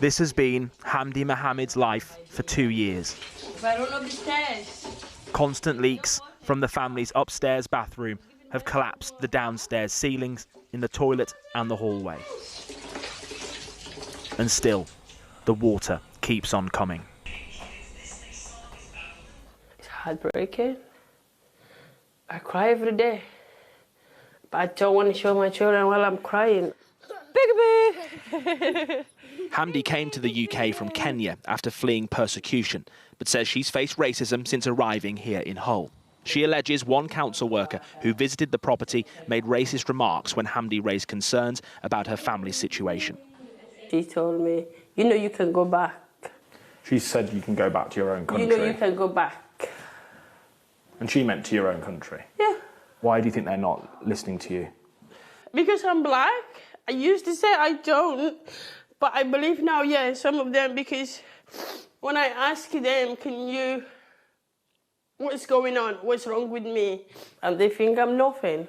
This has been Hamdi Mohammed's life for 2 years. Constant leaks from the family's upstairs bathroom have collapsed the downstairs ceilings in the toilet and the hallway. And still, the water keeps on coming. It's heartbreaking. I cry every day. But I don't want to show my children while I'm crying. Hamdi came to the UK from Kenya after fleeing persecution, but says she's faced racism since arriving here in Hull. She alleges one council worker who visited the property made racist remarks when Hamdi raised concerns about her family's situation. She told me, you know you can go back. She said you can go back to your own country? You know you can go back. And she meant to your own country? Yeah. Why do you think they're not listening to you? Because I'm black. I used to say I don't, but I believe now, yeah, some of them, because when I ask them, what's going on, what's wrong with me, and they think I'm nothing.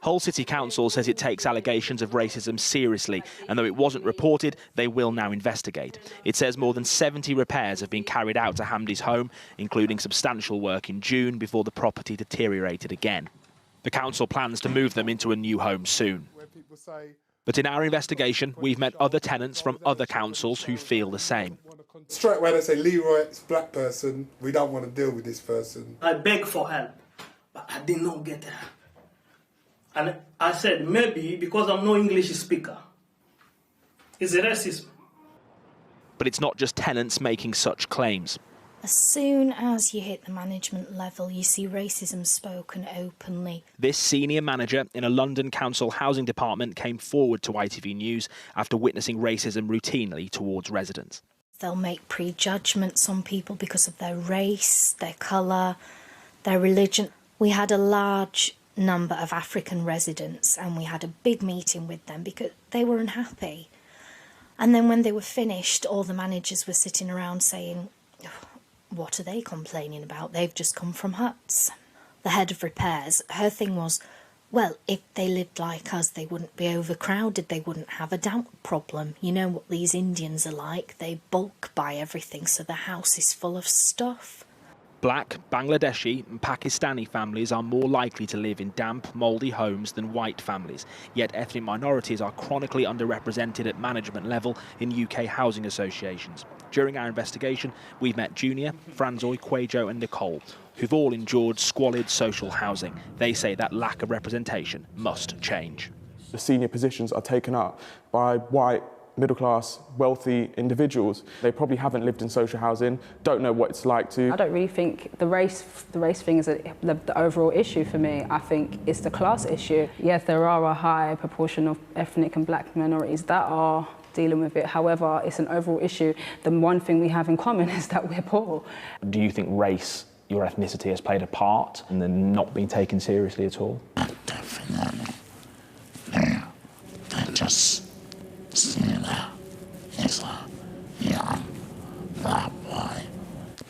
Hull City Council says it takes allegations of racism seriously, and though it wasn't reported, they will now investigate. It says more than 70 repairs have been carried out to Hamdi's home, including substantial work in June before the property deteriorated again. The council plans to move them into a new home soon. But in our investigation, we've met other tenants from other councils who feel the same. Straight away they say, Leroy, it's a black person, we don't want to deal with this person. I begged for help, but I did not get help. And I said, maybe because I'm no English speaker. It's racism. But it's not just tenants making such claims. As soon as you hit the management level, you see racism spoken openly. This senior manager in a London council housing department came forward to ITV News after witnessing racism routinely towards residents. They'll make prejudgments on people because of their race, their colour, their religion. We had a large number of African residents and we had a big meeting with them because they were unhappy. And then when they were finished, all the managers were sitting around saying, what are they complaining about? They've just come from huts. The head of repairs, her thing was, well, if they lived like us, they wouldn't be overcrowded, they wouldn't have a damp problem. You know what these Indians are like, they bulk buy everything, so the house is full of stuff. Black, Bangladeshi and Pakistani families are more likely to live in damp, mouldy homes than white families, yet ethnic minorities are chronically underrepresented at management level in UK housing associations. During our investigation, we've met Junior, Franzoy, Quajo and Nicole, who've all endured squalid social housing. They say that lack of representation must change. The senior positions are taken up by white, middle-class, wealthy individuals. They probably haven't lived in social housing, don't know what it's like to. I don't really think the race thing is the overall issue for me. I think it's the class issue. Yes, there are a high proportion of ethnic and black minorities that are dealing with it. However, it's an overall issue. The one thing we have in common is that we're poor. Do you think race, your ethnicity, has played a part in them not being taken seriously at all? Definitely. Yeah. They just see that he's a young black boy.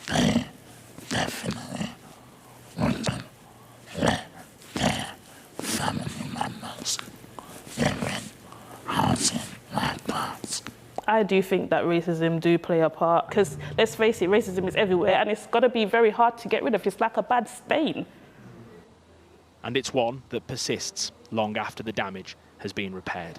They definitely wouldn't let their family members live in housing like that. I do think that racism do play a part, because let's face it, racism is everywhere and it's got to be very hard to get rid of. It's like a bad stain. And it's one that persists long after the damage has been repaired.